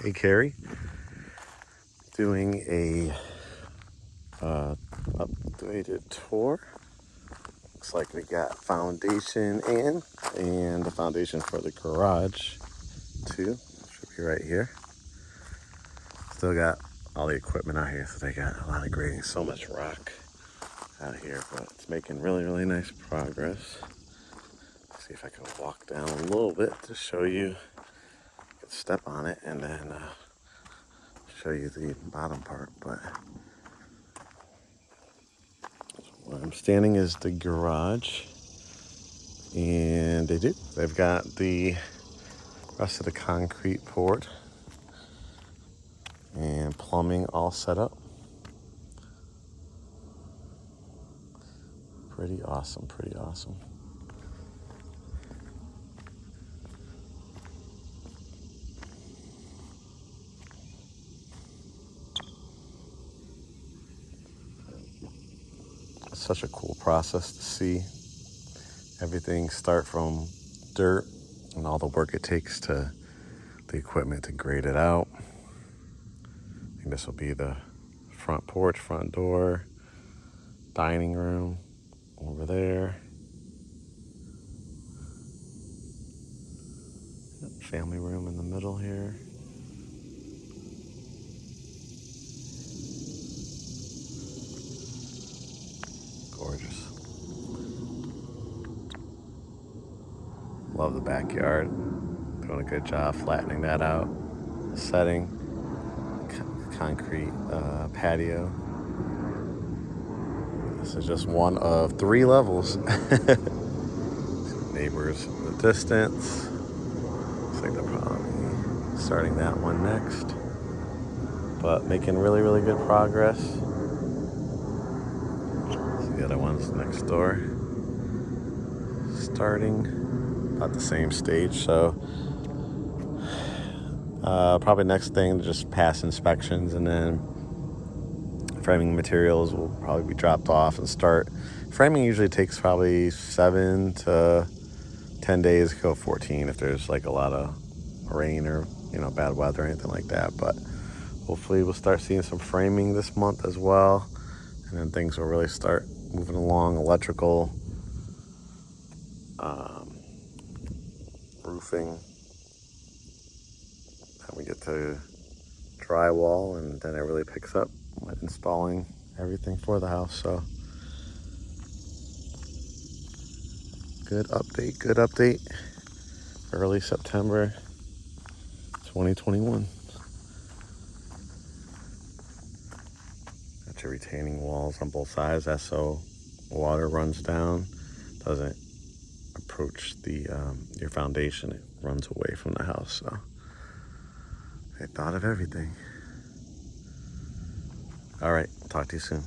Hey Kerry, doing a updated tour. Looks like we got foundation in and the foundation for the garage too. Should be right here. Still got all the equipment out here, so they got a lot of grading, so much rock out here, but it's making really nice progress. Let's see if I can walk down a little bit to show you. I can step on it and then show you the bottom part, but where I'm standing is the garage, and they've got the rest of the concrete poured and plumbing all set up. Pretty awesome. It's such a cool process to see everything start from dirt and all the work it takes to the equipment to grade it out. I think this will be the front porch, front door, dining room over there. Family room in the middle here. Gorgeous. Love the backyard. Doing a good job flattening that out. Setting. Concrete patio. This is just one of 3 levels. Neighbors in the distance. Looks like they're probably starting that one next. But making really good progress. So the other one's next door. Starting about the same stage. So probably next thing to just pass inspections, and then framing materials will probably be dropped off and start. Framing usually takes probably 7 to 10 days, go 14 if there's like a lot of rain or bad weather or anything like that. But hopefully we'll start seeing some framing this month as well, and then things will really start moving along. Electrical, roofing, then we get to drywall, and then it really picks up with installing everything for the house. So good update. Early September 2021. Got your retaining walls on both sides. That's so water runs down, doesn't approach the your foundation. It runs away from the house. So I thought of everything. All right, talk to you soon.